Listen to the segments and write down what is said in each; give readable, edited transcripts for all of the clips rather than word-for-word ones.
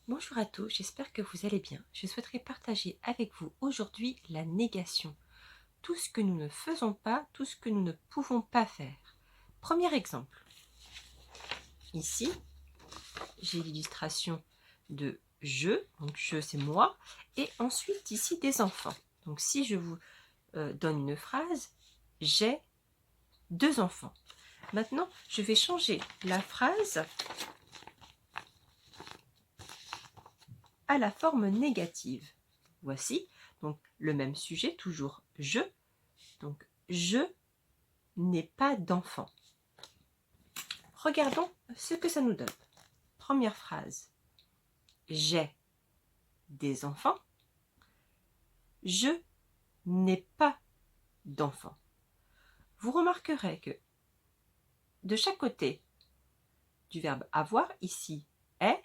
Bonjour à tous, j'espère que vous allez bien. Je souhaiterais partager avec vous aujourd'hui la négation. Tout ce que nous ne faisons pas, tout ce que nous ne pouvons pas faire. Premier exemple. Ici, j'ai l'illustration de je, donc je c'est moi, et ensuite ici des enfants. Donc si je vous donne une phrase, j'ai 2 enfants. Maintenant, je vais changer la phrase à la forme négative. Voici, donc le même sujet, toujours je. Donc je n'ai pas d'enfant. Regardons ce que ça nous donne. Première phrase. J'ai des enfants. Je n'ai pas d'enfants. Vous remarquerez que de chaque côté du verbe avoir, ici est,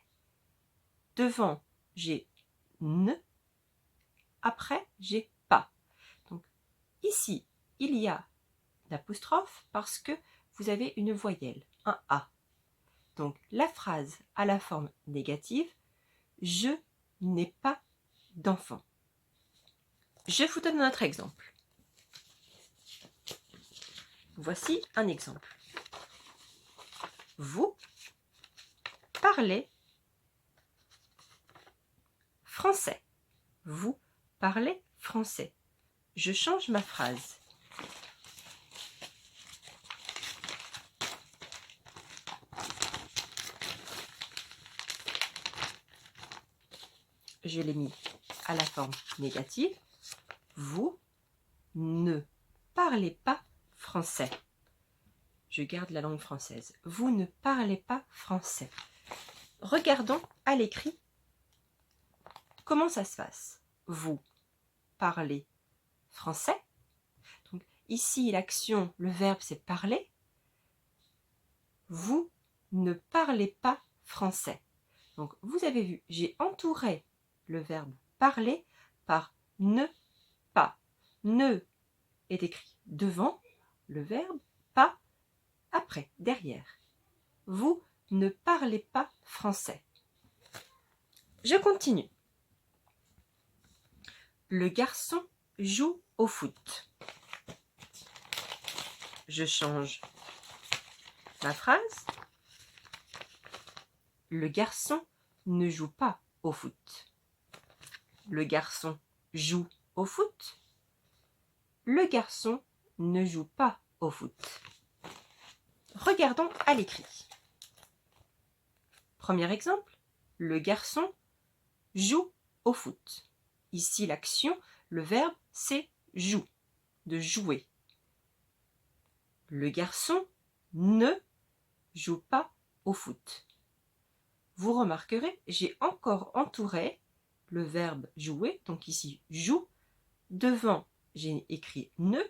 devant j'ai ne, après j'ai pas. Donc ici, il y a l'apostrophe parce que vous avez une voyelle, un A. Donc la phrase a la forme négative, je n'ai pas d'enfant. Je vous donne un autre exemple. Voici un exemple. Vous parlez français. Vous parlez français. Je change ma phrase. Je l'ai mis à la forme négative. Vous ne parlez pas français. Je garde la langue française. Vous ne parlez pas français. Regardons à l'écrit comment ça se passe. Vous parlez français. Donc ici, l'action, le verbe, c'est parler. Vous ne parlez pas français. Donc vous avez vu, j'ai entouré le verbe parler par ne pas. Ne est écrit devant le verbe, pas après, derrière. Vous ne parlez pas français. Je continue. Le garçon joue au foot. Je change ma phrase. Le garçon ne joue pas au foot. Le garçon joue au foot. Le garçon ne joue pas au foot. Regardons à l'écrit. Premier exemple, le garçon joue au foot. Ici, l'action, le verbe, c'est joue, de jouer. Le garçon ne joue pas au foot. Vous remarquerez, j'ai encore entouré le verbe jouer, donc ici joue. Devant, j'ai écrit ne,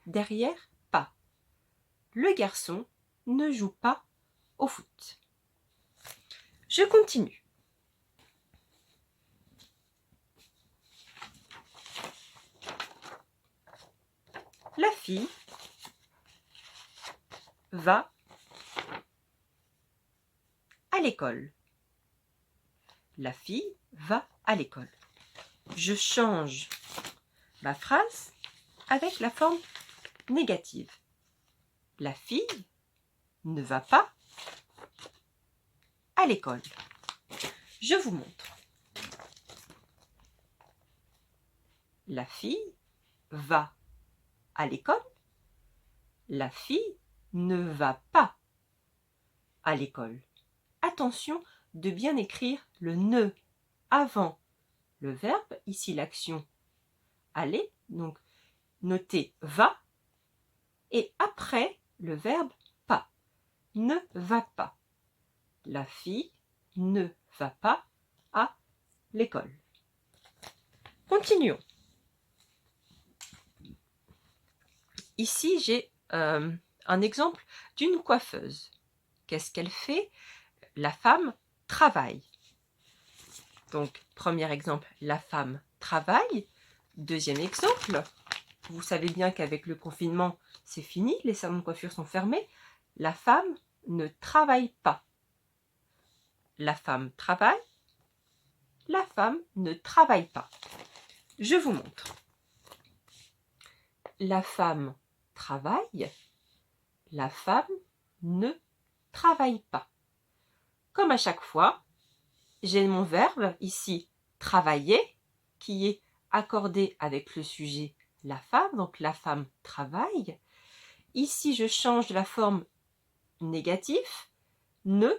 derrière pas. Le garçon ne joue pas au foot. Je continue. La fille va à l'école. La fille va à l'école. Je change ma phrase avec la forme négative. La fille ne va pas à l'école. Je vous montre. La fille va à l'école. La fille ne va pas à l'école. Attention de bien écrire le ne avant le verbe, ici l'action aller, donc notez va, et après le verbe pas. Ne va pas. La fille ne va pas à l'école. Continuons. Ici, j'ai un exemple d'une coiffeuse. Qu'est-ce qu'elle fait? La femme travaille. Donc, premier exemple, la femme travaille. Deuxième exemple, vous savez bien qu'avec le confinement, c'est fini, les salons de coiffure sont fermés. La femme ne travaille pas. La femme travaille. la femme ne travaille pas. Je vous montre. La femme travaille, la femme ne travaille pas. Comme à chaque fois, j'ai mon verbe ici, travailler, qui est accordé avec le sujet la femme, donc la femme travaille. Ici, je change la forme négatif, ne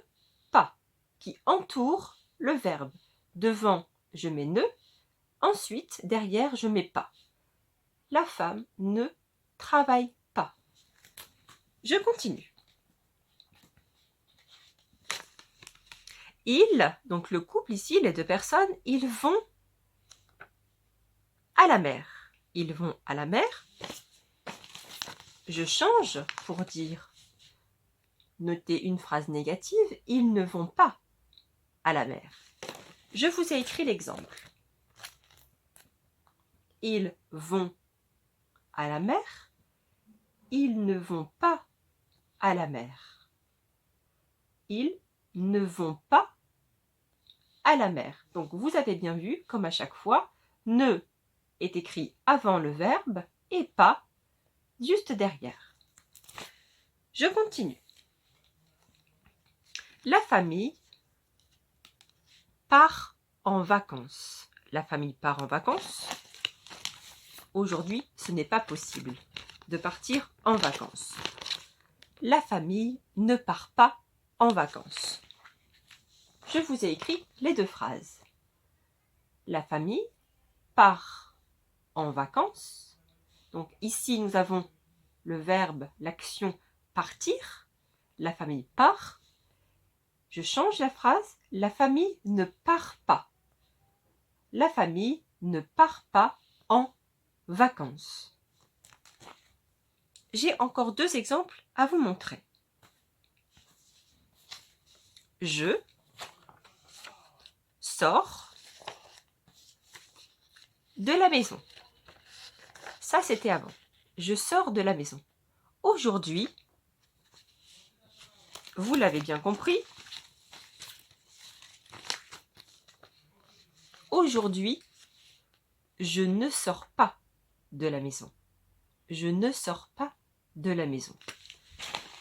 pas, qui entoure le verbe. Devant, je mets ne, ensuite, derrière, je mets pas. La femme ne travaille pas. Je continue. Ils, donc le couple ici, les deux personnes, ils vont à la mer. Ils vont à la mer. Je change pour dire, notez une phrase négative, ils ne vont pas à la mer. Je vous ai écrit l'exemple. Ils vont à la mer. Ils ne vont pas à la mer. Ils ne vont pas à la mer. Donc vous avez bien vu, comme à chaque fois, ne est écrit avant le verbe et pas juste derrière. Je continue. La famille part en vacances. La famille part en vacances. Aujourd'hui, ce n'est pas possible de partir en vacances. La famille ne part pas en vacances. Je vous ai écrit les deux phrases. La famille part en vacances. Donc ici, nous avons le verbe, l'action partir. La famille part. Je change la phrase. La famille ne part pas. La famille ne part pas en vacances. J'ai encore deux exemples à vous montrer. Je sors de la maison. Ça, c'était avant. Je sors de la maison. Aujourd'hui, vous l'avez bien compris, aujourd'hui, je ne sors pas de la maison. Je ne sors pas de la maison.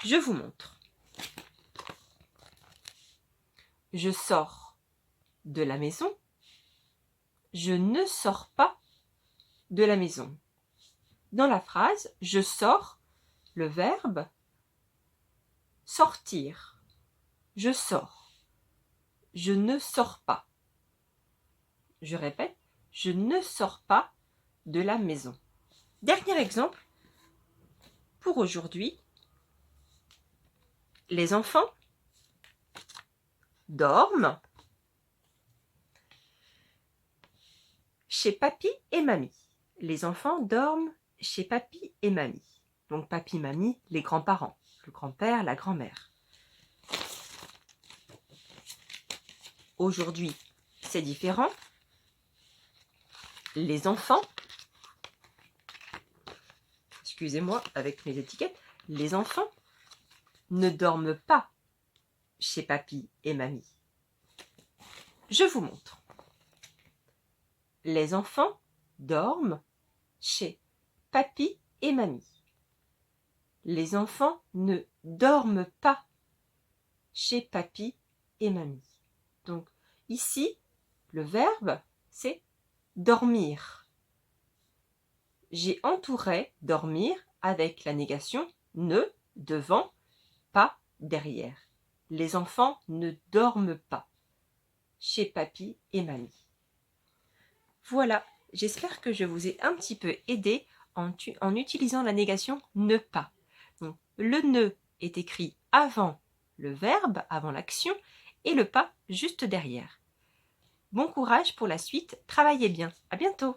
Je vous montre. Je sors de la maison. Je ne sors pas de la maison. Dans la phrase, je sors, le verbe sortir. Je sors. Je ne sors pas. Je répète, je ne sors pas de la maison. Dernier exemple pour aujourd'hui. Les enfants dorment chez papy et mamie. Les enfants dorment chez papy et mamie. Donc papy, mamie, les grands-parents, le grand-père, la grand-mère. Aujourd'hui, c'est différent. Les enfants, excusez-moi avec mes étiquettes, les enfants ne dorment pas chez papy et mamie. Je vous montre. Les enfants dorment chez papy et mamie. Les enfants ne dorment pas chez papy et mamie. Donc ici, le verbe, c'est dormir. J'ai entouré dormir avec la négation ne devant, pas derrière. Les enfants ne dorment pas chez papy et mamie. Voilà, j'espère que je vous ai un petit peu aidé en utilisant la négation ne pas. Donc, le ne est écrit avant le verbe, avant l'action, et le pas juste derrière. Bon courage pour la suite, travaillez bien, à bientôt!